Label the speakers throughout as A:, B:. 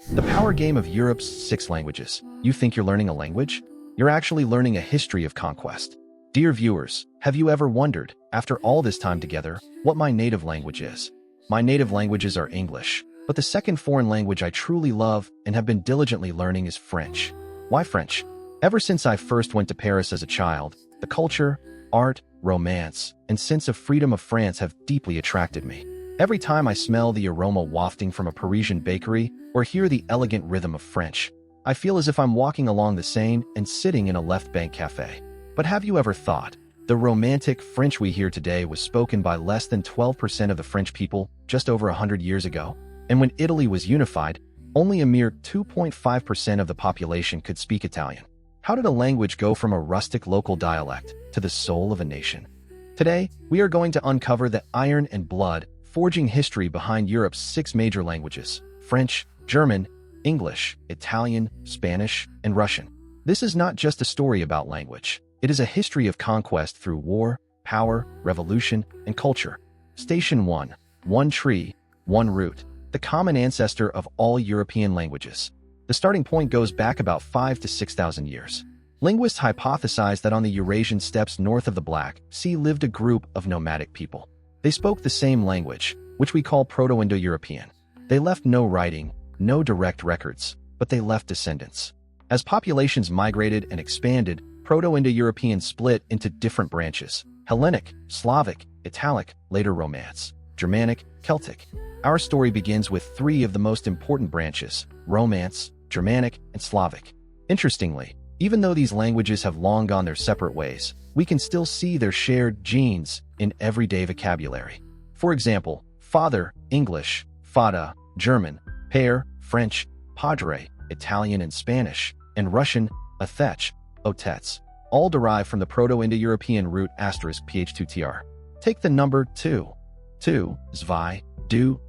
A: The power game of Europe's 6 languages. You think you're learning a language? You're actually learning a history of conquest. Dear viewers, have you ever wondered, after all this time together, what my native language is? My native languages are English, but the second foreign language I truly love and have been diligently learning is French. Why French? Ever since I first went to Paris as a child, the culture, art, romance, and sense of freedom of France have deeply attracted me. Every time I smell the aroma wafting from a Parisian bakery or hear the elegant rhythm of French, I feel as if I'm walking along the Seine and sitting in a left-bank cafe. But have you ever thought, the romantic French we hear today was spoken by less than 12% of the French people just over 100 years ago? And when Italy was unified, only a mere 2.5% of the population could speak Italian. How did a language go from a rustic local dialect to the soul of a nation? Today, we are going to uncover the iron and blood forging history behind Europe's 6 major languages: French, German, English, Italian, Spanish, and Russian. This is not just a story about language. It is a history of conquest through war, power, revolution, and culture. Station 1. One tree, one root. The common ancestor of all European languages. The starting point goes back about 5,000 to 6,000 years. Linguists hypothesize that on the Eurasian steppes north of the Black Sea lived a group of nomadic people. They spoke the same language, which we call Proto-Indo-European. They left no writing, no direct records, but they left descendants. As populations migrated and expanded, Proto-Indo-European split into different branches: Hellenic, Slavic, Italic, later Romance, Germanic, Celtic. Our story begins with 3 of the most important branches: Romance, Germanic, and Slavic. Interestingly, even though these languages have long gone their separate ways, we can still see their shared genes in everyday vocabulary. For example, father, English, fada, German, père, French, padre, Italian and Spanish, and Russian, otec, otets, all derive from the Proto-Indo-European root *ph2tr. Take the number 2. 2, zvai, du,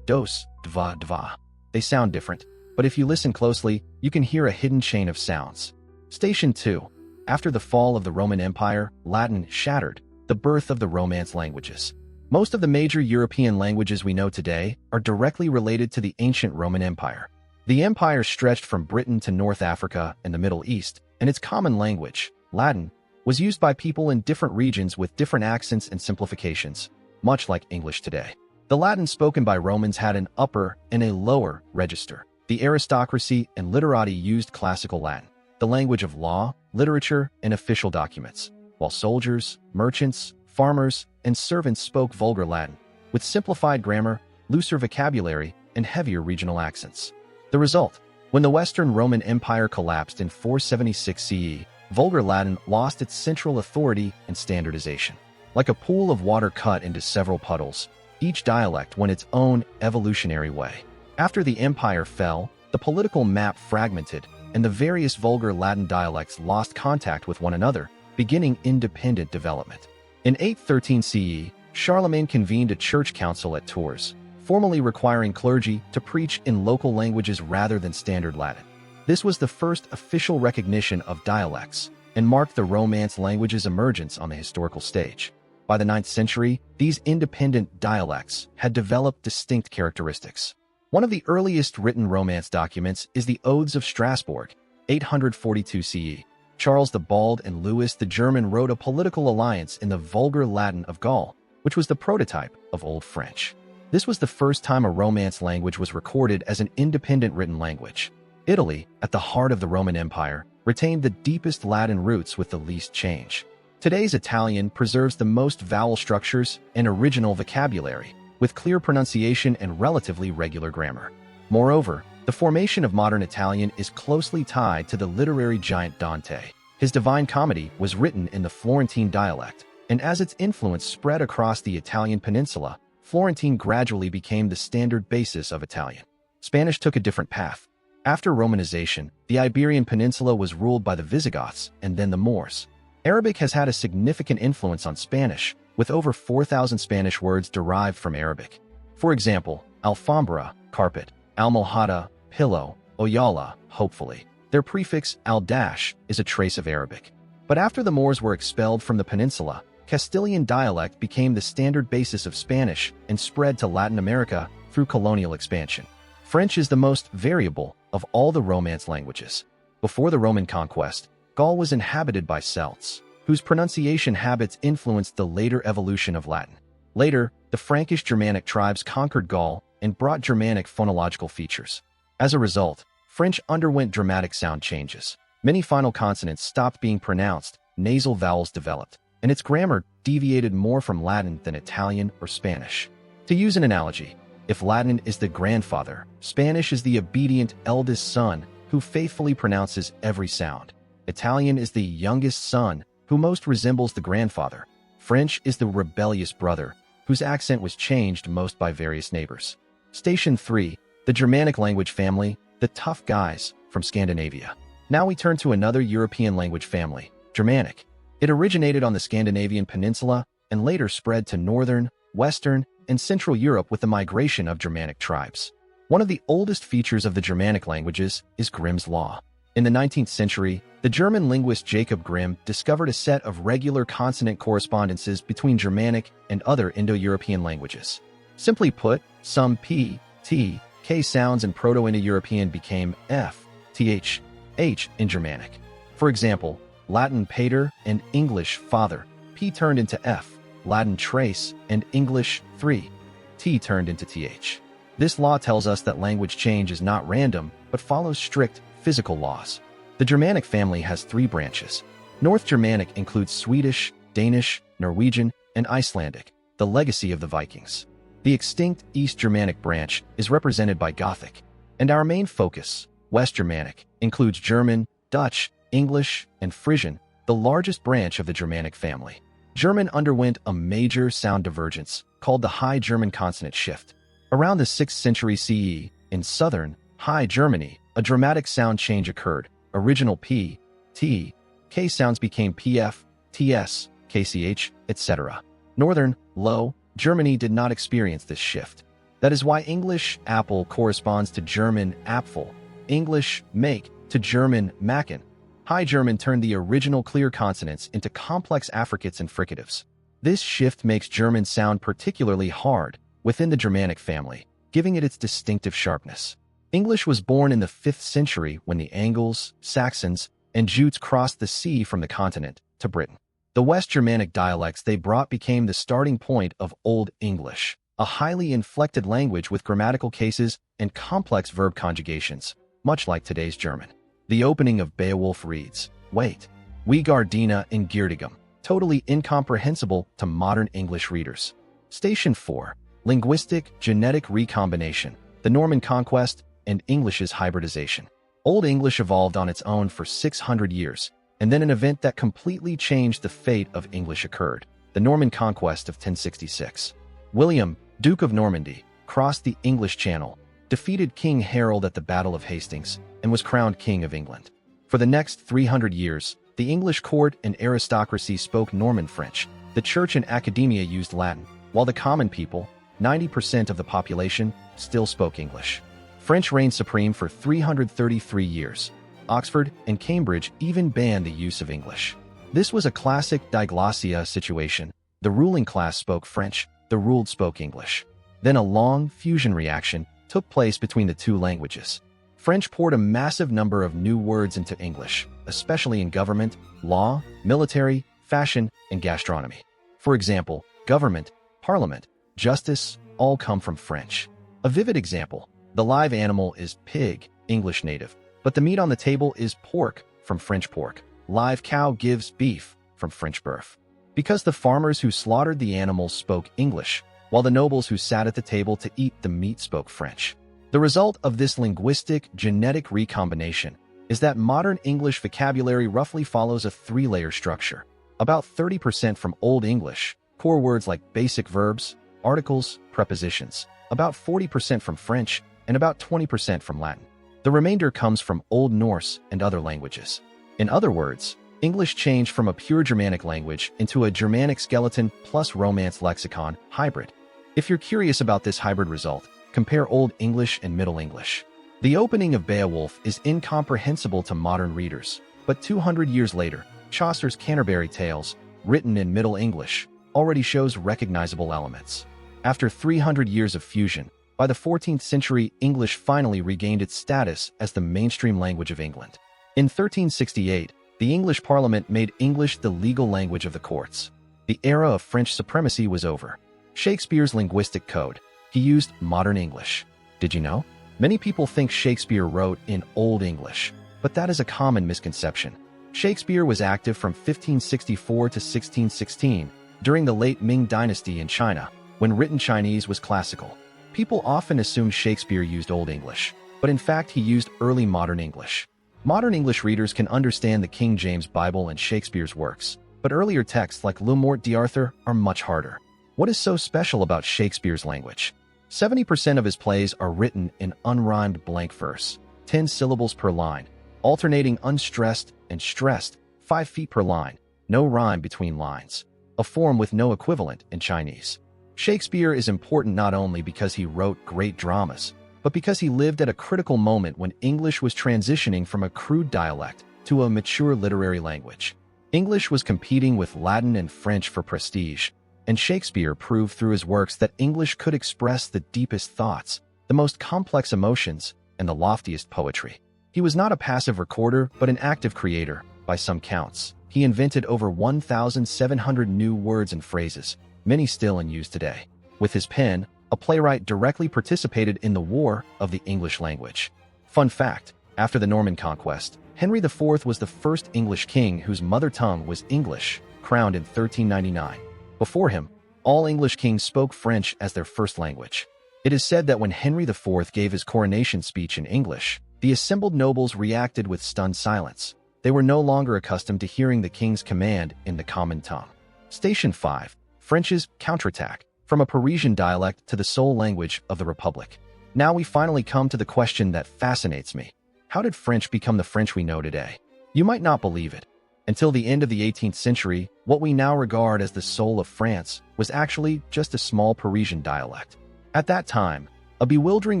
A: dos, dva, dva. They sound different, but if you listen closely, you can hear a hidden chain of sounds. Station 2. After the fall of the Roman Empire, Latin shattered, the birth of the Romance languages. Most of the major European languages we know today are directly related to the ancient Roman Empire. The empire stretched from Britain to North Africa and the Middle East, and its common language, Latin, was used by people in different regions with different accents and simplifications, much like English today. The Latin spoken by Romans had an upper and a lower register. The aristocracy and literati used classical Latin, the language of law, literature, and official documents, while soldiers, merchants, farmers, and servants spoke vulgar Latin, with simplified grammar, looser vocabulary, and heavier regional accents. The result: when the Western Roman Empire collapsed in 476 CE, Vulgar Latin lost its central authority and standardization. Like a pool of water cut into several puddles, each dialect went its own evolutionary way. After the empire fell, the political map fragmented, and the various Vulgar Latin dialects lost contact with one another, beginning independent development. In 813 CE, Charlemagne convened a church council at Tours, formally requiring clergy to preach in local languages rather than standard Latin. This was the first official recognition of dialects and marked the Romance language's emergence on the historical stage. By the 9th century, these independent dialects had developed distinct characteristics. One of the earliest written Romance documents is the Odes of Strasbourg, 842 CE. Charles the Bald and Louis the German wrote a political alliance in the Vulgar Latin of Gaul, which was the prototype of Old French. This was the first time a Romance language was recorded as an independent written language. Italy, at the heart of the Roman Empire, retained the deepest Latin roots with the least change. Today's Italian preserves the most vowel structures and original vocabulary, with clear pronunciation and relatively regular grammar. Moreover, the formation of modern Italian is closely tied to the literary giant Dante. His Divine Comedy was written in the Florentine dialect, and as its influence spread across the Italian peninsula, Florentine gradually became the standard basis of Italian. Spanish took a different path. After Romanization, the Iberian Peninsula was ruled by the Visigoths and then the Moors. Arabic has had a significant influence on Spanish, with over 4,000 Spanish words derived from Arabic. For example, alfombra, carpet, almohada, pillow, oyala, hopefully. Their prefix al-dash is a trace of Arabic. But after the Moors were expelled from the peninsula, Castilian dialect became the standard basis of Spanish and spread to Latin America through colonial expansion. French is the most variable of all the Romance languages. Before the Roman conquest, Gaul was inhabited by Celts, whose pronunciation habits influenced the later evolution of Latin. Later, the Frankish Germanic tribes conquered Gaul and brought Germanic phonological features. As a result, French underwent dramatic sound changes. Many final consonants stopped being pronounced, nasal vowels developed, and its grammar deviated more from Latin than Italian or Spanish. To use an analogy, if Latin is the grandfather, Spanish is the obedient eldest son who faithfully pronounces every sound. Italian is the youngest son who most resembles the grandfather. French is the rebellious brother whose accent was changed most by various neighbors. Station 3. The Germanic language family, the tough guys from Scandinavia. Now we turn to another European language family, Germanic. It originated on the Scandinavian peninsula and later spread to northern, western, and central Europe with the migration of Germanic tribes. One of the oldest features of the Germanic languages is Grimm's Law. In the 19th century, the German linguist Jacob Grimm discovered a set of regular consonant correspondences between Germanic and other Indo-European languages. Simply put, some P, T, K sounds in Proto-Indo-European became F, TH, H in Germanic. For example, Latin pater and English father, P turned into F, Latin trace and English 3, T turned into TH. This law tells us that language change is not random, but follows strict physical laws. The Germanic family has 3 branches. North Germanic includes Swedish, Danish, Norwegian, and Icelandic, the legacy of the Vikings. The extinct East Germanic branch is represented by Gothic, and our main focus, West Germanic, includes German, Dutch, English, and Frisian, the largest branch of the Germanic family. German underwent a major sound divergence called the High German consonant shift. Around the 6th century CE, in southern, High Germany, a dramatic sound change occurred. Original P, T, K sounds became PF, TS, KCH, etc. Northern, Low, Germany did not experience this shift. That is why English apple corresponds to German Apfel, English make to German Machen. High German turned the original clear consonants into complex affricates and fricatives. This shift makes German sound particularly hard within the Germanic family, giving it its distinctive sharpness. English was born in the 5th century when the Angles, Saxons, and Jutes crossed the sea from the continent to Britain. The West Germanic dialects they brought became the starting point of Old English, a highly inflected language with grammatical cases and complex verb conjugations, much like today's German. The opening of Beowulf reads, "Wait, we Gardina in Girdigum," totally incomprehensible to modern English readers. Station 4. Linguistic, genetic recombination, the Norman Conquest, and English's hybridization. Old English evolved on its own for 600 years, and then an event that completely changed the fate of English occurred, the Norman Conquest of 1066. William, Duke of Normandy, crossed the English Channel, defeated King Harold at the Battle of Hastings, and was crowned King of England. For the next 300 years, the English court and aristocracy spoke Norman French. The church and academia used Latin, while the common people, 90% of the population, still spoke English. French reigned supreme for 333 years. Oxford and Cambridge even banned the use of English. This was a classic diglossia situation. The ruling class spoke French, the ruled spoke English. Then a long fusion reaction took place between the two languages. French poured a massive number of new words into English, especially in government, law, military, fashion, and gastronomy. For example, government, parliament, justice, all come from French. A vivid example, the live animal is pig, English native, but the meat on the table is pork, from French pork. Live cow gives beef, from French beef. Because the farmers who slaughtered the animals spoke English, while the nobles who sat at the table to eat the meat spoke French. The result of this linguistic, genetic recombination is that modern English vocabulary roughly follows a 3-layer structure. About 30% from Old English, core words like basic verbs, articles, prepositions. About 40% from French, and about 20% from Latin. The remainder comes from Old Norse and other languages. In other words, English changed from a pure Germanic language into a Germanic skeleton plus Romance lexicon hybrid. If you're curious about this hybrid result, compare Old English and Middle English. The opening of Beowulf is incomprehensible to modern readers, but 200 years later, Chaucer's Canterbury Tales, written in Middle English, already shows recognizable elements. After 300 years of fusion, By the 14th century, English finally regained its status as the mainstream language of England. In 1368, the English Parliament made English the legal language of the courts. The era of French supremacy was over. Shakespeare's linguistic code. He used modern English. Did you know? Many people think Shakespeare wrote in Old English, but that is a common misconception. Shakespeare was active from 1564 to 1616, during the late Ming Dynasty in China, when written Chinese was classical. People often assume Shakespeare used Old English, but in fact he used early modern English. Modern English readers can understand the King James Bible and Shakespeare's works, but earlier texts like Le Morte d'Arthur are much harder. What is so special about Shakespeare's language? 70% of his plays are written in unrhymed blank verse, 10 syllables per line, alternating unstressed and stressed, 5 feet per line, no rhyme between lines, a form with no equivalent in Chinese. Shakespeare is important not only because he wrote great dramas, but because he lived at a critical moment when English was transitioning from a crude dialect to a mature literary language. English was competing with Latin and French for prestige, and Shakespeare proved through his works that English could express the deepest thoughts, the most complex emotions, and the loftiest poetry. He was not a passive recorder, but an active creator, by some counts. He invented over 1,700 new words and phrases, many still in use today. With his pen, a playwright directly participated in the war of the English language. Fun fact, after the Norman Conquest, Henry IV was the first English king whose mother tongue was English, crowned in 1399. Before him, all English kings spoke French as their first language. It is said that when Henry IV gave his coronation speech in English, the assembled nobles reacted with stunned silence. They were no longer accustomed to hearing the king's command in the common tongue. Station 5. French's counterattack, from a Parisian dialect to the sole language of the Republic. Now we finally come to the question that fascinates me. How did French become the French we know today? You might not believe it. Until the end of the 18th century, what we now regard as the soul of France was actually just a small Parisian dialect. At that time, a bewildering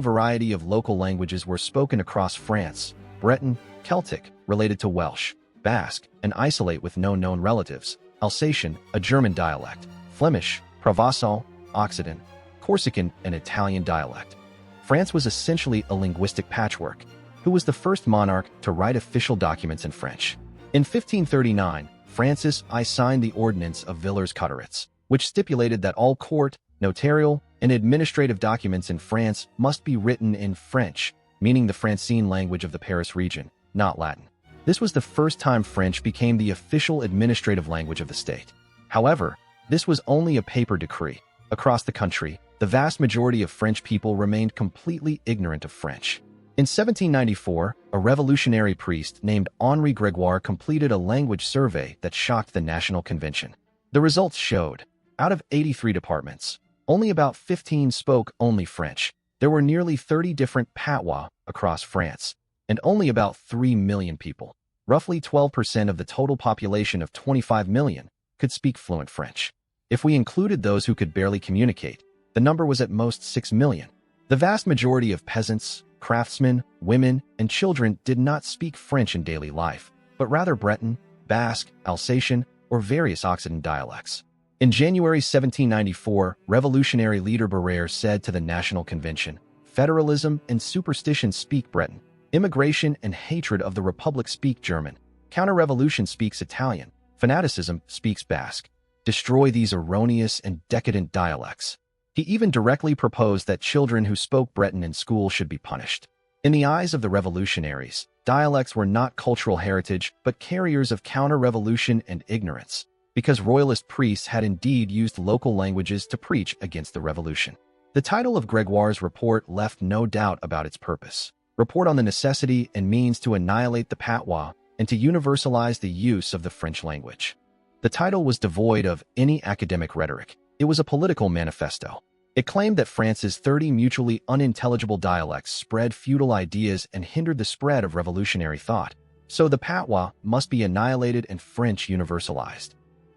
A: variety of local languages were spoken across France: Breton, Celtic, related to Welsh, Basque, and isolate with no known relatives, Alsatian, a German dialect, Flemish, Provençal, Occitan, Corsican, and Italian dialect. France was essentially a linguistic patchwork. Who was the first monarch to write official documents in French? In 1539, Francis I signed the Ordinance of Villers-Cotterets, which stipulated that all court, notarial, and administrative documents in France must be written in French, meaning the Francine language of the Paris region, not Latin. This was the first time French became the official administrative language of the state. However, this was only a paper decree. Across the country, the vast majority of French people remained completely ignorant of French. In 1794, a revolutionary priest named Henri Grégoire completed a language survey that shocked the National Convention. The results showed, out of 83 departments, only about 15 spoke only French. There were nearly 30 different patois across France, and only about 3 million people, roughly 12% of the total population of 25 million, could speak fluent French. If we included those who could barely communicate, the number was at most 6 million. The vast majority of peasants, craftsmen, women, and children did not speak French in daily life, but rather Breton, Basque, Alsatian, or various Occitan dialects. In January 1794, revolutionary leader Barrère said to the National Convention, "Federalism and superstition speak Breton. Immigration and hatred of the Republic speak German. Counter-revolution speaks Italian. Fanaticism speaks Basque. Destroy these erroneous and decadent dialects." He even directly proposed that children who spoke Breton in school should be punished. In the eyes of the revolutionaries, dialects were not cultural heritage, but carriers of counter-revolution and ignorance, because royalist priests had indeed used local languages to preach against the revolution. The title of Grégoire's report left no doubt about its purpose. Report on the necessity and means to annihilate the patois and to universalize the use of the French language. The title was devoid of any academic rhetoric. It was a political manifesto. It claimed that France's 30 mutually unintelligible dialects spread feudal ideas and hindered the spread of revolutionary thought. So the patois must be annihilated and French universalized.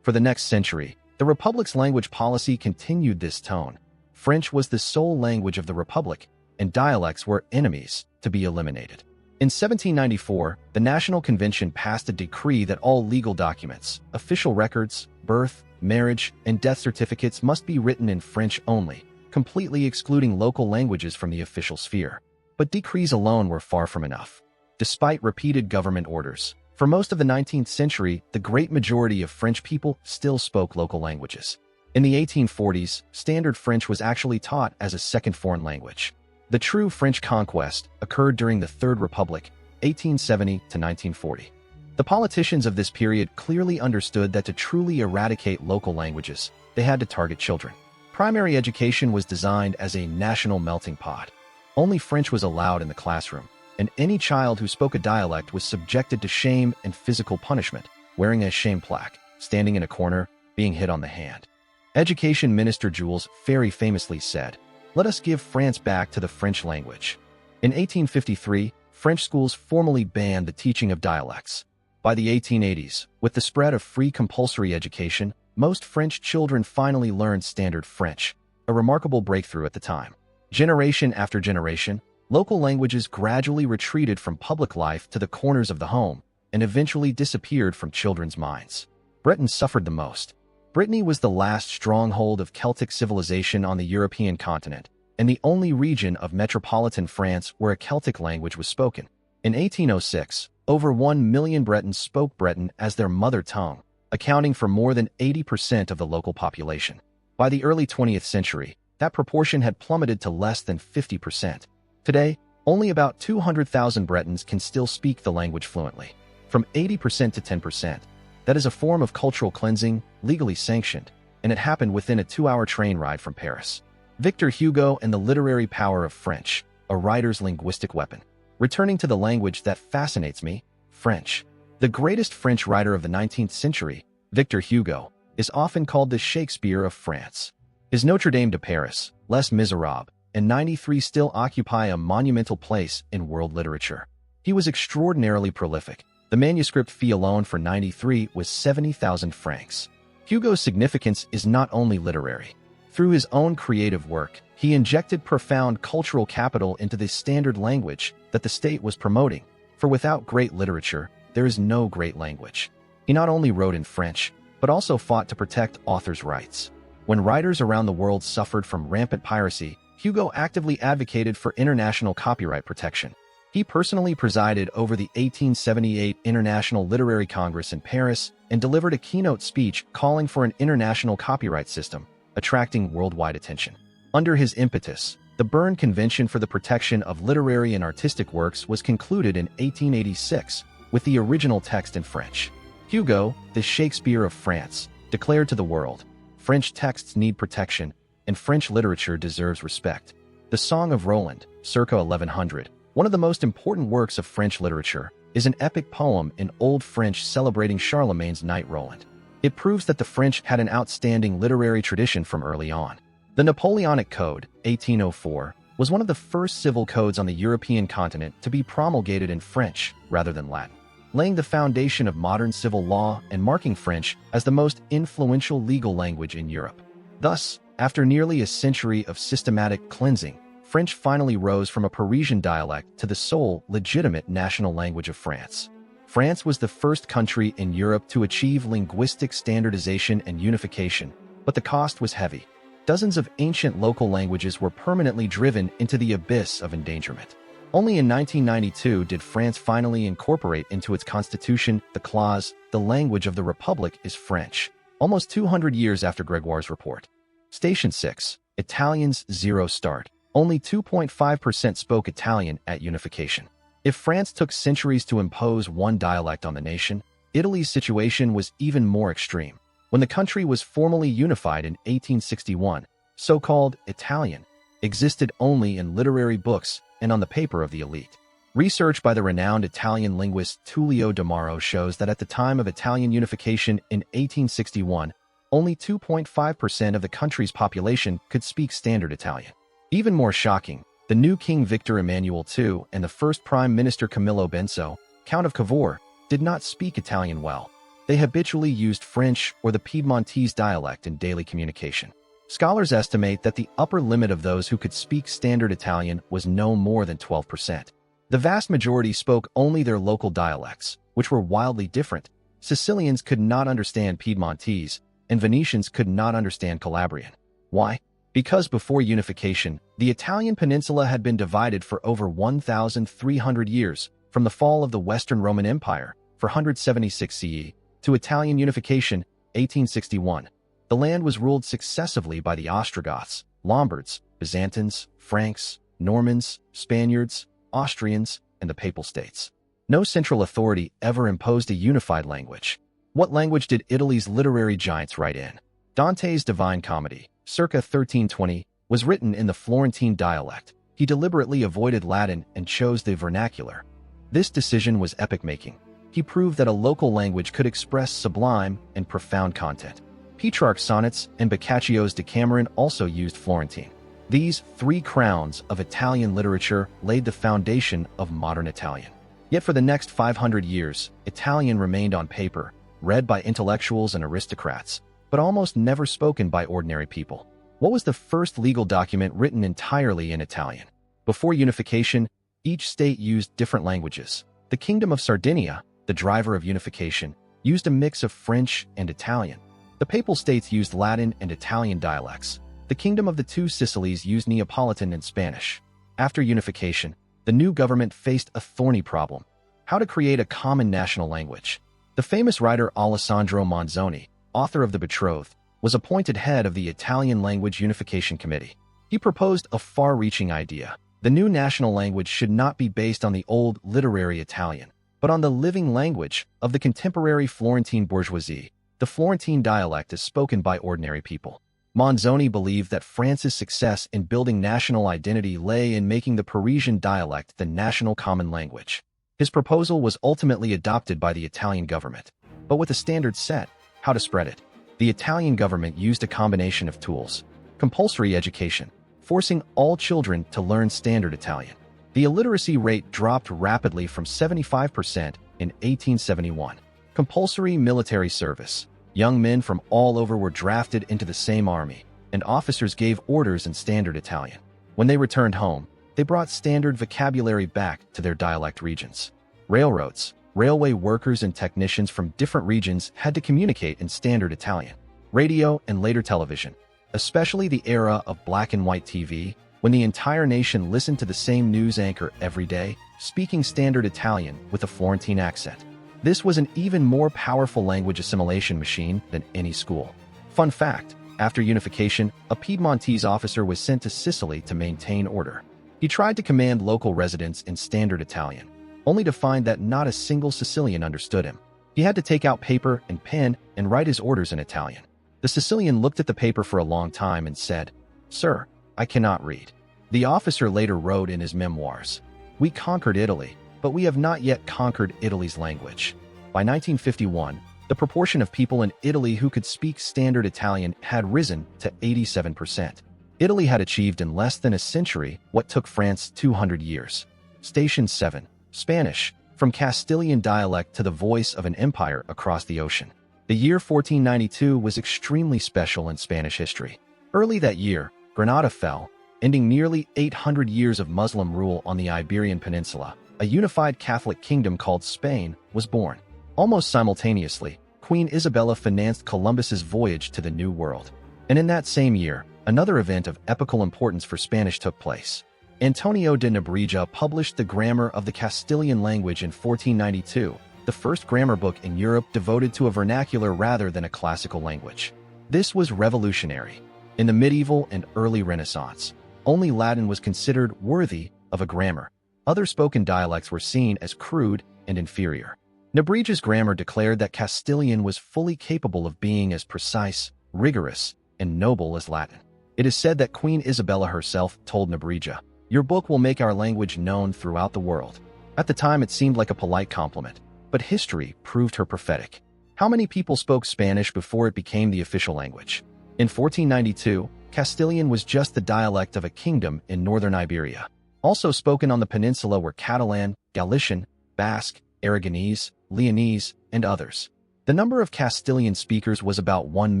A: For the next century, the Republic's language policy continued this tone. French was the sole language of the Republic, and dialects were enemies to be eliminated. In 1794, the National Convention passed a decree that all legal documents, official records, birth, marriage, and death certificates must be written in French only, completely excluding local languages from the official sphere. But decrees alone were far from enough. Despite repeated government orders, for most of the 19th century, the great majority of French people still spoke local languages. In the 1840s, Standard French was actually taught as a second foreign language. The true French conquest occurred during the Third Republic, 1870 to 1940. The politicians of this period clearly understood that to truly eradicate local languages, they had to target children. Primary education was designed as a national melting pot. Only French was allowed in the classroom, and any child who spoke a dialect was subjected to shame and physical punishment, wearing a shame plaque, standing in a corner, being hit on the hand. Education Minister Jules Ferry famously said, "Let us give France back to the French language." In 1853, French schools formally banned the teaching of dialects. By the 1880s, with the spread of free compulsory education, most French children finally learned Standard French, a remarkable breakthrough at the time. Generation after generation, local languages gradually retreated from public life to the corners of the home and eventually disappeared from children's minds. Britain suffered the most. Brittany was the last stronghold of Celtic civilization on the European continent, and the only region of metropolitan France where a Celtic language was spoken. In 1806, over 1 million Bretons spoke Breton as their mother tongue, accounting for more than 80% of the local population. By the early 20th century, that proportion had plummeted to less than 50%. Today, only about 200,000 Bretons can still speak the language fluently, from 80% to 10%. That is a form of cultural cleansing, legally sanctioned, and it happened within a 2-hour train ride from Paris. Victor Hugo and the literary power of French, a writer's linguistic weapon. Returning to the language that fascinates me, French. The greatest French writer of the 19th century, Victor Hugo, is often called the Shakespeare of France. His Notre Dame de Paris, Les Miserables, and 93 still occupy a monumental place in world literature. He was extraordinarily prolific. The manuscript fee alone for 93 was 70,000 francs. Hugo's significance is not only literary. Through his own creative work, he injected profound cultural capital into the standard language that the state was promoting, for without great literature, there is no great language. He not only wrote in French, but also fought to protect authors' rights. When writers around the world suffered from rampant piracy, Hugo actively advocated for international copyright protection. He personally presided over the 1878 International Literary Congress in Paris and delivered a keynote speech calling for an international copyright system, attracting worldwide attention. Under his impetus, the Berne Convention for the Protection of Literary and Artistic Works was concluded in 1886, with the original text in French. Hugo, the Shakespeare of France, declared to the world, "French texts need protection, and French literature deserves respect." The Song of Roland, circa 1100, one of the most important works of French literature, is an epic poem in Old French celebrating Charlemagne's Knight Roland. It proves that the French had an outstanding literary tradition from early on. The Napoleonic Code, 1804, was one of the first civil codes on the European continent to be promulgated in French rather than Latin, laying the foundation of modern civil law and marking French as the most influential legal language in Europe. Thus, after nearly a century of systematic cleansing, French finally rose from a Parisian dialect to the sole legitimate national language of France. France was the first country in Europe to achieve linguistic standardization and unification, but the cost was heavy. Dozens of ancient local languages were permanently driven into the abyss of endangerment. Only in 1992 did France finally incorporate into its constitution the clause, "The language of the Republic is French," almost 200 years after Grégoire's report. Station 6. Italians 0 start. Only 2.5% spoke Italian at unification. If France took centuries to impose one dialect on the nation, Italy's situation was even more extreme. When the country was formally unified in 1861, so-called Italian existed only in literary books and on the paper of the elite. Research by the renowned Italian linguist Tullio de Maro shows that at the time of Italian unification in 1861, only 2.5% of the country's population could speak Standard Italian. Even more shocking, the new King Victor Emmanuel II and the first Prime Minister Camillo Benso, Count of Cavour, did not speak Italian well. They habitually used French or the Piedmontese dialect in daily communication. Scholars estimate that the upper limit of those who could speak Standard Italian was no more than 12%. The vast majority spoke only their local dialects, which were wildly different. Sicilians could not understand Piedmontese, and Venetians could not understand Calabrian. Why? Because before unification, the Italian peninsula had been divided for over 1,300 years, from the fall of the Western Roman Empire, 476 CE, to Italian unification, 1861. The land was ruled successively by the Ostrogoths, Lombards, Byzantines, Franks, Normans, Spaniards, Austrians, and the Papal States. No central authority ever imposed a unified language. What language did Italy's literary giants write in? Dante's Divine Comedy, circa 1320, was written in the Florentine dialect. He deliberately avoided Latin and chose the vernacular. This decision was epoch-making. He proved that a local language could express sublime and profound content. Petrarch's sonnets and Boccaccio's Decameron also used Florentine. These three crowns of Italian literature laid the foundation of modern Italian. Yet for the next 500 years, Italian remained on paper, read by intellectuals and aristocrats, but almost never spoken by ordinary people. What was the first legal document written entirely in Italian? Before unification, each state used different languages. The Kingdom of Sardinia, the driver of unification, used a mix of French and Italian. The Papal States used Latin and Italian dialects. The Kingdom of the Two Sicilies used Neapolitan and Spanish. After unification, the new government faced a thorny problem: how to create a common national language. The famous writer Alessandro Manzoni, author of The Betrothed, was appointed head of the Italian Language Unification Committee. He proposed a far-reaching idea. The new national language should not be based on the old literary Italian, but on the living language of the contemporary Florentine bourgeoisie. The Florentine dialect is spoken by ordinary people. Manzoni believed that France's success in building national identity lay in making the Parisian dialect the national common language. His proposal was ultimately adopted by the Italian government. But with a standard set, how to spread it? The Italian government used a combination of tools: compulsory education, forcing all children to learn standard Italian. The illiteracy rate dropped rapidly from 75% in 1871. Compulsory military service. Young men from all over were drafted into the same army, and officers gave orders in standard Italian. When they returned home, they brought standard vocabulary back to their dialect regions. Railroads. Railway workers and technicians from different regions had to communicate in standard Italian. Radio and later television, especially the era of black and white TV, when the entire nation listened to the same news anchor every day, speaking standard Italian with a Florentine accent. This was an even more powerful language assimilation machine than any school. Fun fact: after unification, a Piedmontese officer was sent to Sicily to maintain order. He tried to command local residents in standard Italian, only to find that not a single Sicilian understood him. He had to take out paper and pen and write his orders in Italian. The Sicilian looked at the paper for a long time and said, "Sir, I cannot read." The officer later wrote in his memoirs, "We conquered Italy, but we have not yet conquered Italy's language." By 1951, the proportion of people in Italy who could speak standard Italian had risen to 87%. Italy had achieved in less than a century what took France 200 years. Station 7. Spanish, from Castilian dialect to the voice of an empire across the ocean. The year 1492 was extremely special in Spanish history. Early that year, Granada fell, ending nearly 800 years of Muslim rule on the Iberian Peninsula. A unified Catholic kingdom called Spain was born. Almost simultaneously, Queen Isabella financed Columbus's voyage to the New World. And in that same year, another event of epochal importance for Spanish took place. Antonio de Nebrija published the Grammar of the Castilian Language in 1492, the first grammar book in Europe devoted to a vernacular rather than a classical language. This was revolutionary. In the medieval and early Renaissance, only Latin was considered worthy of a grammar. Other spoken dialects were seen as crude and inferior. Nebrija's grammar declared that Castilian was fully capable of being as precise, rigorous, and noble as Latin. It is said that Queen Isabella herself told Nebrija, "Your book will make our language known throughout the world." At the time, it seemed like a polite compliment, but history proved her prophetic. How many people spoke Spanish before it became the official language? In 1492, Castilian was just the dialect of a kingdom in northern Iberia. Also spoken on the peninsula were Catalan, Galician, Basque, Aragonese, Leonese, and others. The number of Castilian speakers was about 1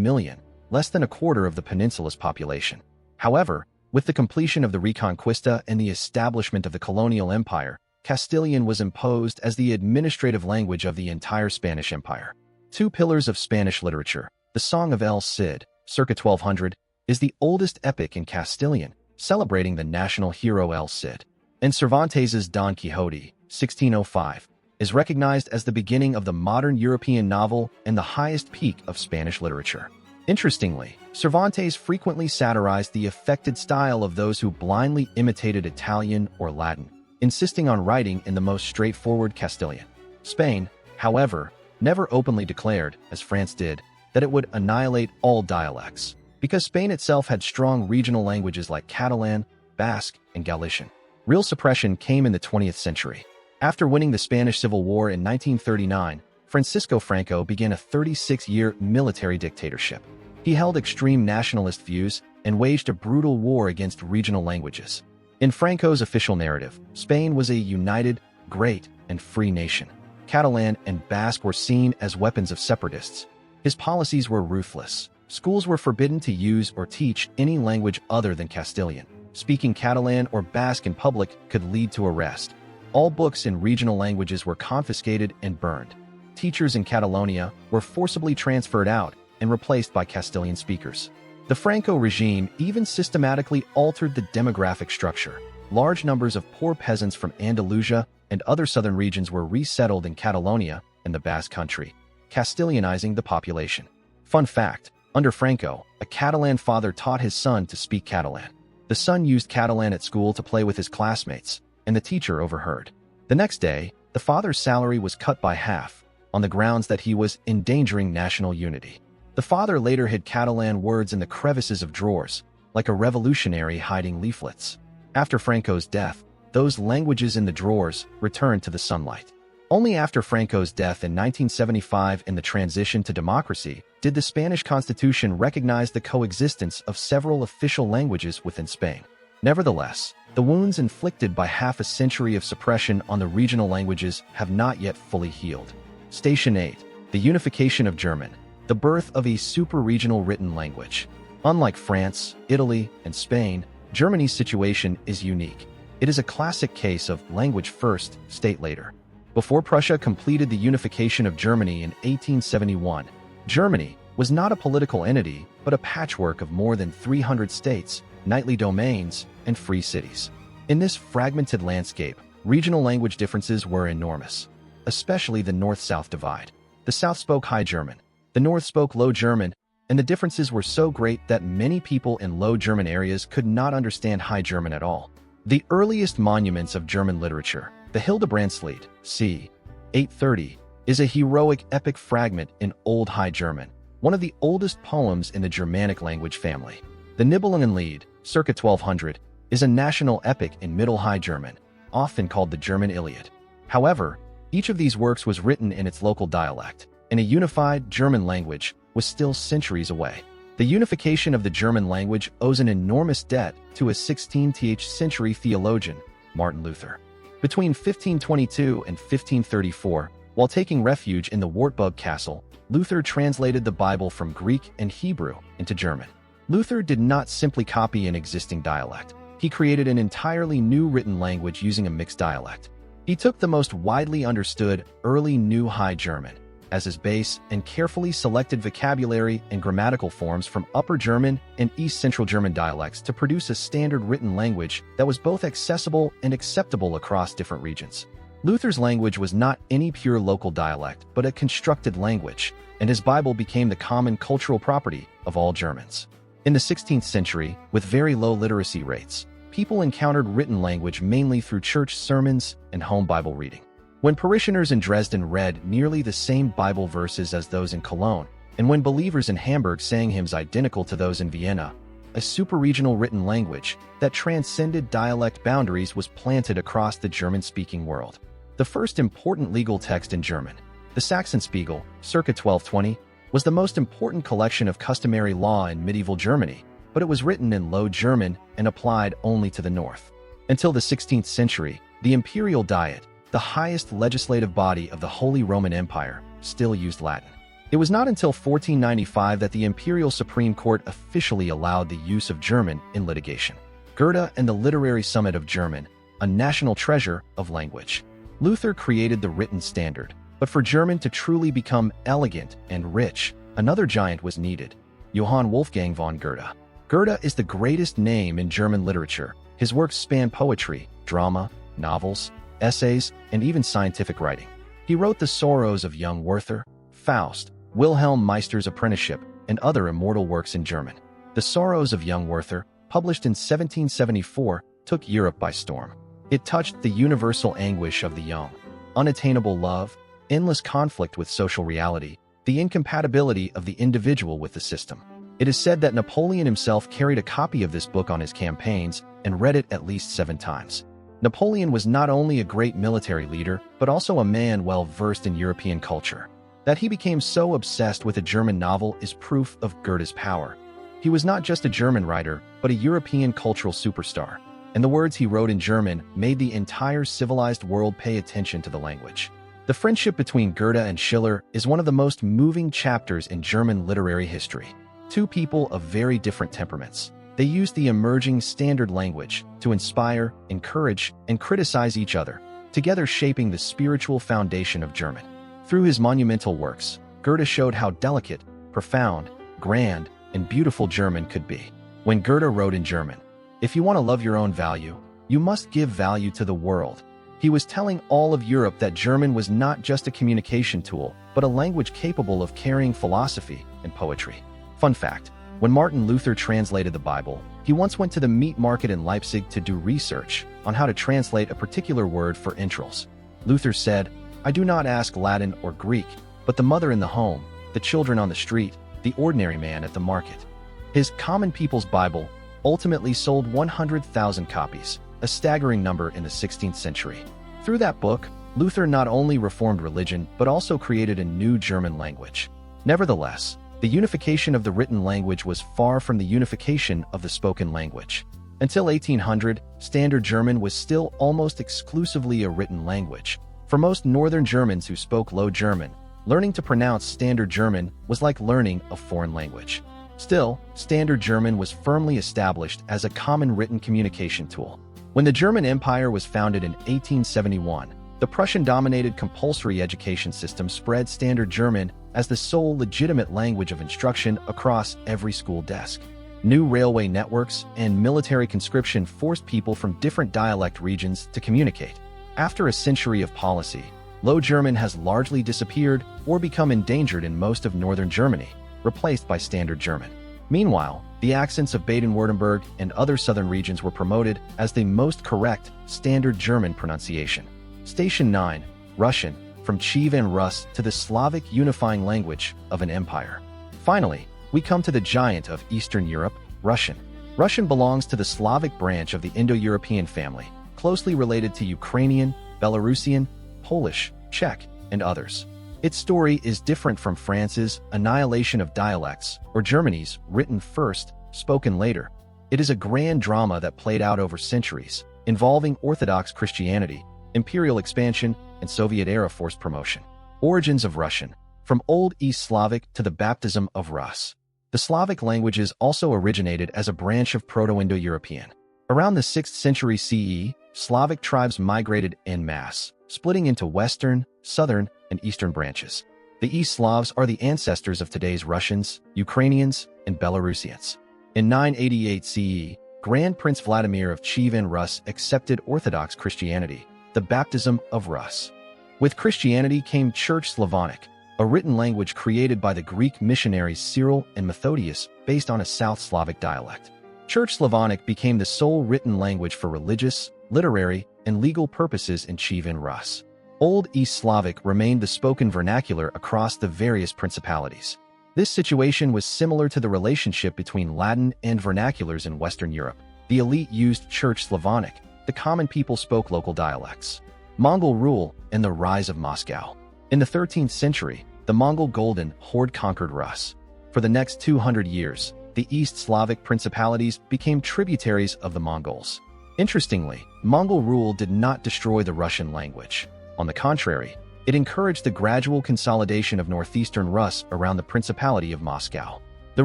A: million, less than a quarter of the peninsula's population. However, with the completion of the Reconquista and the establishment of the Colonial Empire, Castilian was imposed as the administrative language of the entire Spanish Empire. Two pillars of Spanish literature, the Song of El Cid, circa 1200, is the oldest epic in Castilian, celebrating the national hero El Cid. And Cervantes's Don Quixote, 1605, is recognized as the beginning of the modern European novel and the highest peak of Spanish literature. Interestingly, Cervantes frequently satirized the affected style of those who blindly imitated Italian or Latin, insisting on writing in the most straightforward Castilian. Spain, however, never openly declared, as France did, that it would annihilate all dialects, because Spain itself had strong regional languages like Catalan, Basque, and Galician. Real suppression came in the 20th century. After winning the Spanish Civil War in 1939, Francisco Franco began a 36-year military dictatorship. He held extreme nationalist views and waged a brutal war against regional languages. In Franco's official narrative, Spain was a united, great, and free nation. Catalan and Basque were seen as weapons of separatists. His policies were ruthless. Schools were forbidden to use or teach any language other than Castilian. Speaking Catalan or Basque in public could lead to arrest. All books in regional languages were confiscated and burned. Teachers in Catalonia were forcibly transferred out and replaced by Castilian speakers. The Franco regime even systematically altered the demographic structure. Large numbers of poor peasants from Andalusia and other southern regions were resettled in Catalonia and the Basque Country, Castilianizing the population. Fun fact, under Franco, a Catalan father taught his son to speak Catalan. The son used Catalan at school to play with his classmates, and the teacher overheard. The next day, the father's salary was cut by half, on the grounds that he was endangering national unity. The father later hid Catalan words in the crevices of drawers, like a revolutionary hiding leaflets. After Franco's death, those languages in the drawers returned to the sunlight. Only after Franco's death in 1975 and the transition to democracy did the Spanish Constitution recognize the coexistence of several official languages within Spain. Nevertheless, the wounds inflicted by half a century of suppression on the regional languages have not yet fully healed. Station 8. The unification of German, the birth of a super-regional written language. Unlike France, Italy, and Spain, Germany's situation is unique. It is a classic case of language first, state later. Before Prussia completed the unification of Germany in 1871, Germany was not a political entity, but a patchwork of more than 300 states, knightly domains, and free cities. In this fragmented landscape, regional language differences were enormous, especially the North-South divide. The South spoke High German, the North spoke Low German, and the differences were so great that many people in Low German areas could not understand High German at all. The earliest monuments of German literature, the Hildebrandslied, c. 830, is a heroic epic fragment in Old High German, one of the oldest poems in the Germanic language family. The Nibelungenlied, circa 1200, is a national epic in Middle High German, often called the German Iliad. However, each of these works was written in its local dialect, and a unified German language was still centuries away. The unification of the German language owes an enormous debt to a 16th century theologian, Martin Luther. Between 1522 and 1534, while taking refuge in the Wartburg Castle, Luther translated the Bible from Greek and Hebrew into German. Luther did not simply copy an existing dialect. He created an entirely new written language using a mixed dialect. He took the most widely understood early New High German as his base and carefully selected vocabulary and grammatical forms from Upper German and East Central German dialects to produce a standard written language that was both accessible and acceptable across different regions. Luther's language was not any pure local dialect, but a constructed language, and his Bible became the common cultural property of all Germans. In the 16th century, with very low literacy rates, people encountered written language mainly through church sermons and home Bible reading. When parishioners in Dresden read nearly the same Bible verses as those in Cologne, and when believers in Hamburg sang hymns identical to those in Vienna, a super-regional written language that transcended dialect boundaries was planted across the German-speaking world. The first important legal text in German, the Saxonspiegel, circa 1220, was the most important collection of customary law in medieval Germany, but it was written in Low German and applied only to the north. Until the 16th century, the Imperial Diet, the highest legislative body of the Holy Roman Empire, still used Latin. It was not until 1495 that the Imperial Supreme Court officially allowed the use of German in litigation. Goethe and the Literary Summit of German, a national treasure of language. Luther created the written standard, but for German to truly become elegant and rich, another giant was needed, Johann Wolfgang von Goethe. Goethe is the greatest name in German literature. His works span poetry, drama, novels, essays, and even scientific writing. He wrote The Sorrows of Young Werther, Faust, Wilhelm Meister's Apprenticeship, and other immortal works in German. The Sorrows of Young Werther, published in 1774, took Europe by storm. It touched the universal anguish of the young, unattainable love, endless conflict with social reality, the incompatibility of the individual with the system. It is said that Napoleon himself carried a copy of this book on his campaigns and read it at least 7 times. Napoleon was not only a great military leader, but also a man well versed in European culture. That he became so obsessed with a German novel is proof of Goethe's power. He was not just a German writer, but a European cultural superstar, and the words he wrote in German made the entire civilized world pay attention to the language. The friendship between Goethe and Schiller is one of the most moving chapters in German literary history. Two people of very different temperaments. They used the emerging standard language to inspire, encourage, and criticize each other, together shaping the spiritual foundation of German. Through his monumental works, Goethe showed how delicate, profound, grand, and beautiful German could be. When Goethe wrote in German, "If you want to love your own value, you must give value to the world," he was telling all of Europe that German was not just a communication tool, but a language capable of carrying philosophy and poetry. Fun fact: when Martin Luther translated the Bible, he once went to the meat market in Leipzig to do research on how to translate a particular word for entrails. Luther said, "I do not ask Latin or Greek, but the mother in the home, the children on the street, the ordinary man at the market." His Common People's Bible ultimately sold 100,000 copies, a staggering number in the 16th century. Through that book, Luther not only reformed religion, but also created a new German language. Nevertheless, the unification of the written language was far from the unification of the spoken language. Until 1800, Standard German was still almost exclusively a written language. For most Northern Germans who spoke Low German, learning to pronounce Standard German was like learning a foreign language. Still, Standard German was firmly established as a common written communication tool. When the German Empire was founded in 1871, the Prussian-dominated compulsory education system spread Standard German as the sole legitimate language of instruction across every school desk. New railway networks and military conscription forced people from different dialect regions to communicate. After a century of policy, Low German has largely disappeared or become endangered in most of northern Germany, replaced by Standard German. Meanwhile, the accents of Baden-Württemberg and other southern regions were promoted as the most correct Standard German pronunciation. Station 9, Russian, from Kiev and Rus to the Slavic unifying language of an empire. Finally, we come to the giant of Eastern Europe, Russian. Russian belongs to the Slavic branch of the Indo-European family, closely related to Ukrainian, Belarusian, Polish, Czech, and others. Its story is different from France's annihilation of dialects or Germany's written first, spoken later. It is a grand drama that played out over centuries, involving Orthodox Christianity, imperial expansion, and Soviet-era forced promotion. Origins of Russian. From Old East Slavic to the baptism of Rus. The Slavic languages also originated as a branch of Proto-Indo-European. Around the 6th century CE, Slavic tribes migrated en masse, splitting into Western, Southern, and Eastern branches. The East Slavs are the ancestors of today's Russians, Ukrainians, and Belarusians. In 988 CE, Grand Prince Vladimir of Kiev and Rus accepted Orthodox Christianity, the baptism of Rus. With Christianity came Church Slavonic, a written language created by the Greek missionaries Cyril and Methodius based on a South Slavic dialect. Church Slavonic became the sole written language for religious, literary, and legal purposes in Kiev and Rus. Old East Slavic remained the spoken vernacular across the various principalities. This situation was similar to the relationship between Latin and vernaculars in Western Europe. The elite used Church Slavonic, the common people spoke local dialects. Mongol rule and the rise of Moscow. In the 13th century, the Mongol Golden Horde conquered Rus. For the next 200 years, the East Slavic principalities became tributaries of the Mongols. Interestingly, Mongol rule did not destroy the Russian language. On the contrary, it encouraged the gradual consolidation of northeastern Rus around the Principality of Moscow. The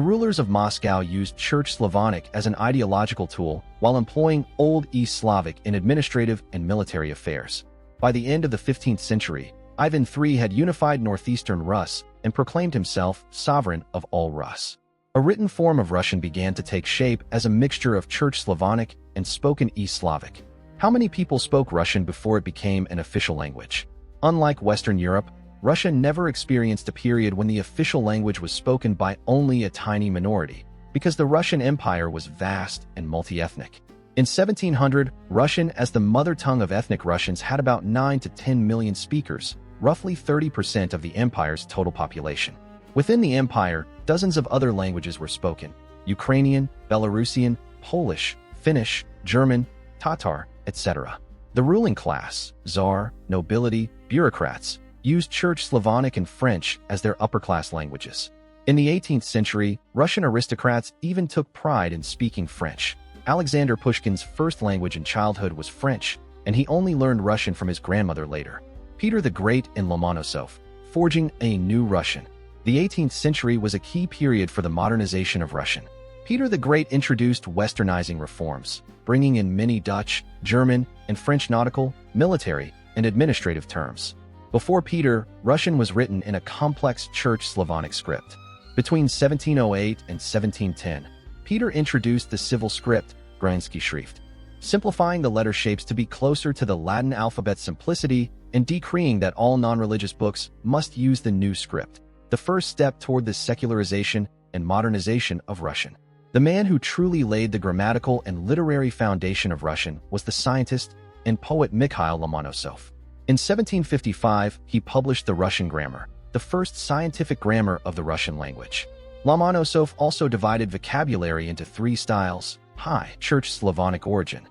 A: rulers of Moscow used Church Slavonic as an ideological tool while employing Old East Slavic in administrative and military affairs. By the end of the 15th century, Ivan III had unified northeastern Rus and proclaimed himself sovereign of all Rus. A written form of Russian began to take shape as a mixture of Church Slavonic and spoken East Slavic. How many people spoke Russian before it became an official language? Unlike Western Europe, Russia never experienced a period when the official language was spoken by only a tiny minority, because the Russian Empire was vast and multi-ethnic. In 1700, Russian as the mother tongue of ethnic Russians had about 9 to 10 million speakers, roughly 30% of the empire's total population. Within the empire, dozens of other languages were spoken: Ukrainian, Belarusian, Polish, Finnish, German, Tatar, etc. The ruling class, Tsar, nobility, bureaucrats, used Church Slavonic and French as their upper-class languages. In the 18th century, Russian aristocrats even took pride in speaking French. Alexander Pushkin's first language in childhood was French, and he only learned Russian from his grandmother later. Peter the Great and Lomonosov, forging a new Russian. The 18th century was a key period for the modernization of Russian. Peter the Great introduced westernizing reforms, bringing in many Dutch, German, and French nautical, military, and administrative terms. Before Peter, Russian was written in a complex Church Slavonic script. Between 1708 and 1710, Peter introduced the civil script, Gransky Schrift, simplifying the letter shapes to be closer to the Latin alphabet simplicity and decreeing that all non-religious books must use the new script, the first step toward the secularization and modernization of Russian. The man who truly laid the grammatical and literary foundation of Russian was the scientist and poet Mikhail Lomonosov. In 1755, he published the Russian Grammar, the first scientific grammar of the Russian language. Lomonosov also divided vocabulary into 3 styles: high, Church Slavonic origin;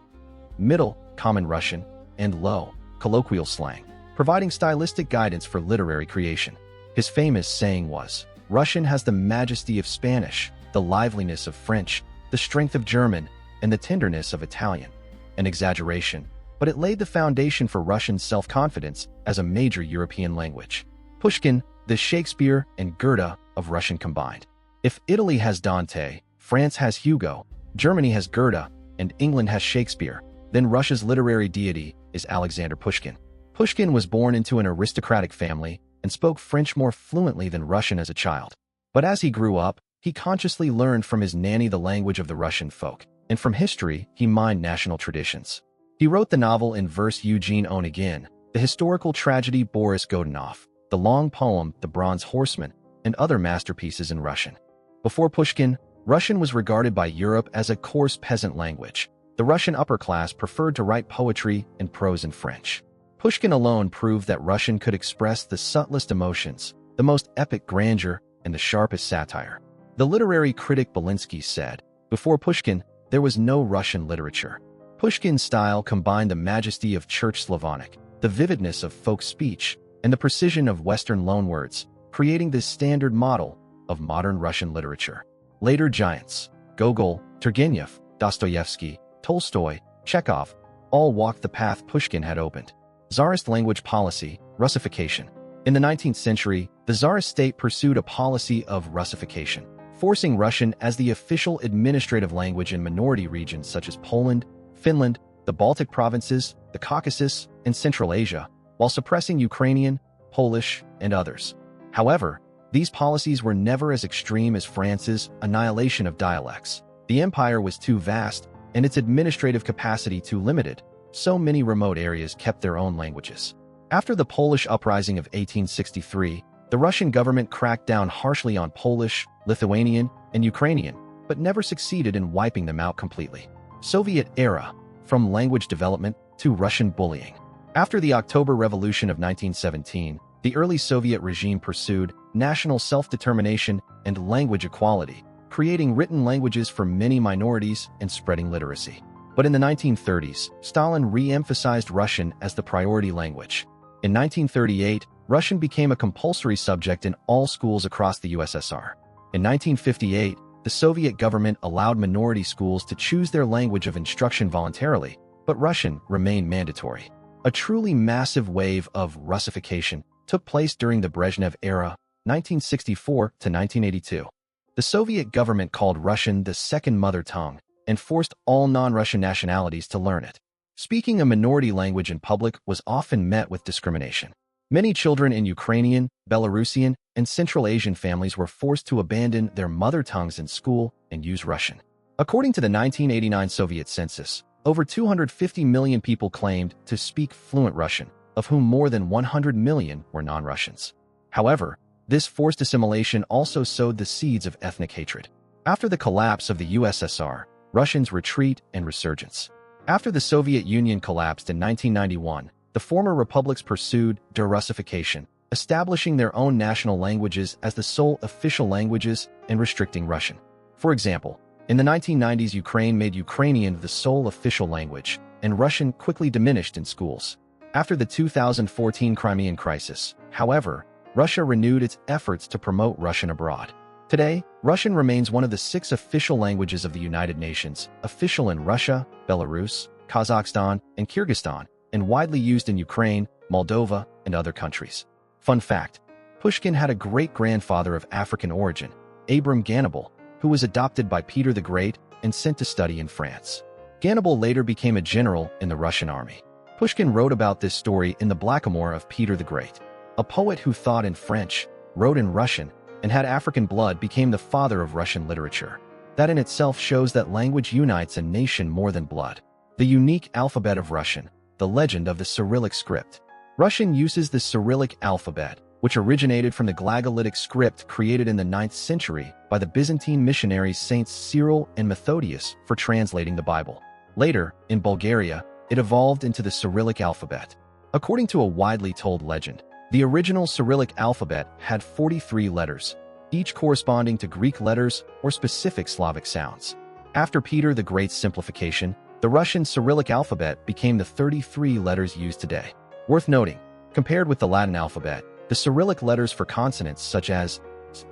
A: middle, Common Russian; and low, colloquial slang, providing stylistic guidance for literary creation. His famous saying was, "Russian has the majesty of Spanish, the liveliness of French, the strength of German, and the tenderness of Italian." An exaggeration, but it laid the foundation for Russian self-confidence as a major European language. Pushkin, the Shakespeare and Goethe of Russian combined. If Italy has Dante, France has Hugo, Germany has Goethe, and England has Shakespeare, then Russia's literary deity is Alexander Pushkin. Pushkin was born into an aristocratic family and spoke French more fluently than Russian as a child. But as he grew up, he consciously learned from his nanny the language of the Russian folk, and from history, he mined national traditions. He wrote the novel in verse Eugene Onegin, the historical tragedy Boris Godunov, the long poem The Bronze Horseman, and other masterpieces in Russian. Before Pushkin, Russian was regarded by Europe as a coarse peasant language. The Russian upper class preferred to write poetry and prose in French. Pushkin alone proved that Russian could express the subtlest emotions, the most epic grandeur, and the sharpest satire. The literary critic Belinsky said, "Before Pushkin, there was no Russian literature." Pushkin's style combined the majesty of Church Slavonic, the vividness of folk speech, and the precision of Western loanwords, creating this standard model of modern Russian literature. Later giants, Gogol, Turgenev, Dostoevsky, Tolstoy, Chekhov, all walked the path Pushkin had opened. Tsarist language policy, Russification. In the 19th century, the Tsarist state pursued a policy of Russification, forcing Russian as the official administrative language in minority regions such as Poland, Finland, the Baltic provinces, the Caucasus, and Central Asia, while suppressing Ukrainian, Polish, and others. However, these policies were never as extreme as France's annihilation of dialects. The empire was too vast, and its administrative capacity too limited, so many remote areas kept their own languages. After the Polish uprising of 1863, the Russian government cracked down harshly on Polish, Lithuanian, and Ukrainian, but never succeeded in wiping them out completely. Soviet era, from language development to Russian bullying. After the October Revolution of 1917, the early Soviet regime pursued national self-determination and language equality, creating written languages for many minorities and spreading literacy. But in the 1930s, Stalin re-emphasized Russian as the priority language. In 1938, Russian became a compulsory subject in all schools across the USSR. In 1958, the Soviet government allowed minority schools to choose their language of instruction voluntarily, but Russian remained mandatory. A truly massive wave of Russification took place during the Brezhnev era, 1964 to 1982. The Soviet government called Russian the second mother tongue and forced all non-Russian nationalities to learn it. Speaking a minority language in public was often met with discrimination. Many children in Ukrainian, Belarusian, and Central Asian families were forced to abandon their mother tongues in school and use Russian. According to the 1989 Soviet census, over 250 million people claimed to speak fluent Russian, of whom more than 100 million were non-Russians. However, this forced assimilation also sowed the seeds of ethnic hatred. After the collapse of the USSR, Russians' retreat and resurgence. After the Soviet Union collapsed in 1991, the former republics pursued de-Russification, establishing their own national languages as the sole official languages and restricting Russian. For example, in the 1990s, Ukraine made Ukrainian the sole official language, and Russian quickly diminished in schools. After the 2014 Crimean crisis, however, Russia renewed its efforts to promote Russian abroad. Today, Russian remains one of the 6 official languages of the United Nations, official in Russia, Belarus, Kazakhstan, and Kyrgyzstan, and widely used in Ukraine, Moldova, and other countries. Fun fact: Pushkin had a great-grandfather of African origin, Abram Ganibal, who was adopted by Peter the Great and sent to study in France. Ganibal later became a general in the Russian army. Pushkin wrote about this story in The Blackamoor of Peter the Great. A poet who thought in French, wrote in Russian, and had African blood became the father of Russian literature. That in itself shows that language unites a nation more than blood. The unique alphabet of Russian, the legend of the Cyrillic script. Russian uses the Cyrillic alphabet, which originated from the Glagolitic script created in the 9th century by the Byzantine missionaries Saints Cyril and Methodius for translating the Bible. Later, in Bulgaria, it evolved into the Cyrillic alphabet. According to a widely told legend, the original Cyrillic alphabet had 43 letters, each corresponding to Greek letters or specific Slavic sounds. After Peter the Great's simplification, the Russian Cyrillic alphabet became the 33 letters used today. Worth noting, compared with the Latin alphabet, the Cyrillic letters for consonants such as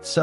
A: s,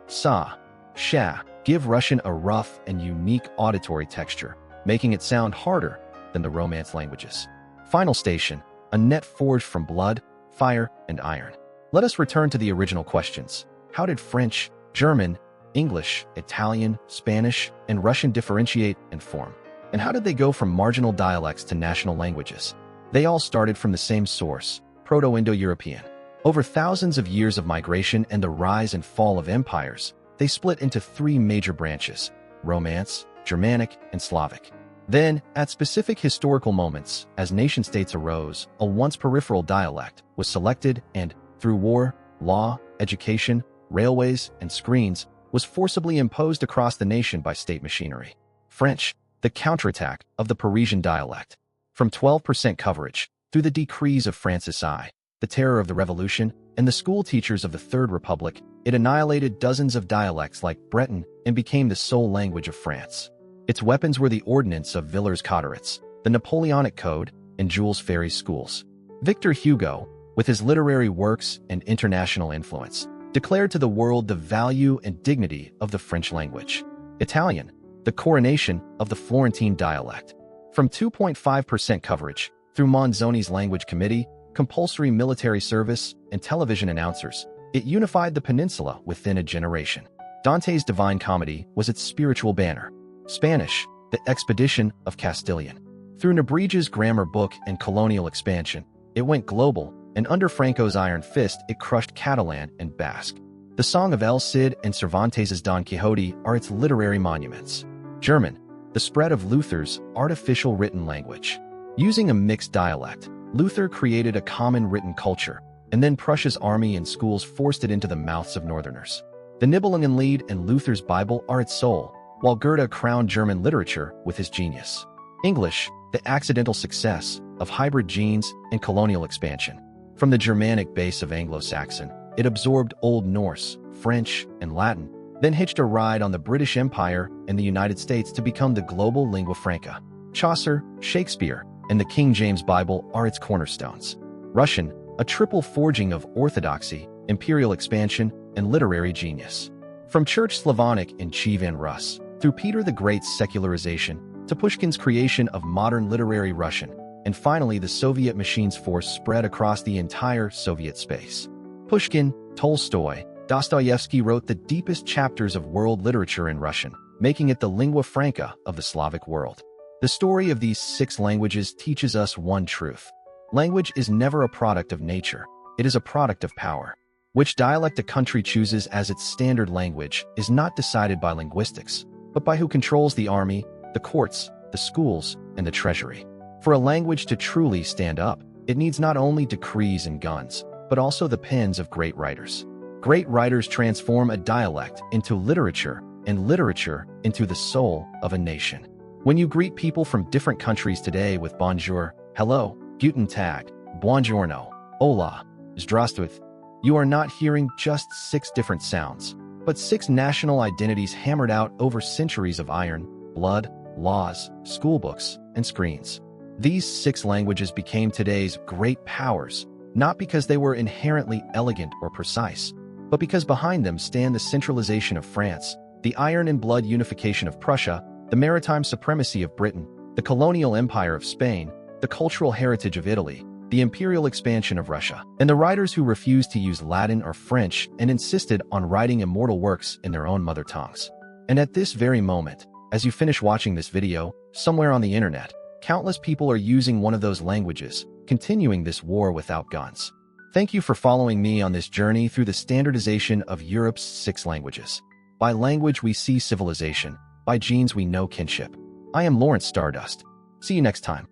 A: sa, sha give Russian a rough and unique auditory texture, making it sound harder than the Romance languages. Final station: a net forged from blood, fire, and iron. Let us return to the original questions. How did French, German, English, Italian, Spanish, and Russian differentiate and form? And how did they go from marginal dialects to national languages? They all started from the same source, Proto-Indo-European. Over thousands of years of migration and the rise and fall of empires, they split into 3 major branches: Romance, Germanic, and Slavic. Then, at specific historical moments, as nation-states arose, a once peripheral dialect was selected and, through war, law, education, railways, and screens, was forcibly imposed across the nation by state machinery. French, the counterattack of the Parisian dialect. From 12% coverage, through the decrees of Francis I, the terror of the Revolution, and the school teachers of the Third Republic, it annihilated dozens of dialects like Breton and became the sole language of France. Its weapons were the Ordinance of Villers-Cotterets, the Napoleonic Code, and Jules Ferry's schools. Victor Hugo, with his literary works and international influence, declared to the world the value and dignity of the French language. Italian, the coronation of the Florentine dialect. From 2.5% coverage, through Manzoni's language committee, compulsory military service, and television announcers, it unified the peninsula within a generation. Dante's Divine Comedy was its spiritual banner. Spanish, the expedition of Castilian. Through Nebrege's grammar book and colonial expansion, it went global, and under Franco's iron fist, it crushed Catalan and Basque. The Song of El Cid and Cervantes's Don Quixote are its literary monuments. German, the spread of Luther's artificial written language. Using a mixed dialect, Luther created a common written culture, and then Prussia's army and schools forced it into the mouths of Northerners. The Nibelungenlied and Luther's Bible are its soul, while Goethe crowned German literature with his genius. English, the accidental success of hybrid genes and colonial expansion. From the Germanic base of Anglo-Saxon, it absorbed Old Norse, French, and Latin, then hitched a ride on the British Empire and the United States to become the global lingua franca. Chaucer, Shakespeare, and the King James Bible are its cornerstones. Russian, a triple forging of orthodoxy, imperial expansion, and literary genius. From Church Slavonic in Chivan Rus, through Peter the Great's secularization, to Pushkin's creation of modern literary Russian, and finally the Soviet machine's force spread across the entire Soviet space. Pushkin, Tolstoy, Dostoevsky wrote the deepest chapters of world literature in Russian, making it the lingua franca of the Slavic world. The story of these 6 languages teaches us one truth. Language is never a product of nature, it is a product of power. Which dialect a country chooses as its standard language is not decided by linguistics, but by who controls the army, the courts, the schools, and the treasury. For a language to truly stand up, it needs not only decrees and guns, but also the pens of great writers. Great writers transform a dialect into literature, and literature into the soul of a nation. When you greet people from different countries today with bonjour, hello, guten tag, buongiorno, hola, здравствуйте, you are not hearing just 6 different sounds, but 6 national identities hammered out over centuries of iron, blood, laws, schoolbooks, and screens. These 6 languages became today's great powers, not because they were inherently elegant or precise, but because behind them stand the centralization of France, the iron and blood unification of Prussia, the maritime supremacy of Britain, the colonial empire of Spain, the cultural heritage of Italy, the imperial expansion of Russia, and the writers who refused to use Latin or French and insisted on writing immortal works in their own mother tongues. And at this very moment, as you finish watching this video, somewhere on the internet, countless people are using one of those languages, continuing this war without guns. Thank you for following me on this journey through the standardization of Europe's 6 languages. By language we see civilization, by genes we know kinship. I am Lawrence Stardust. See you next time.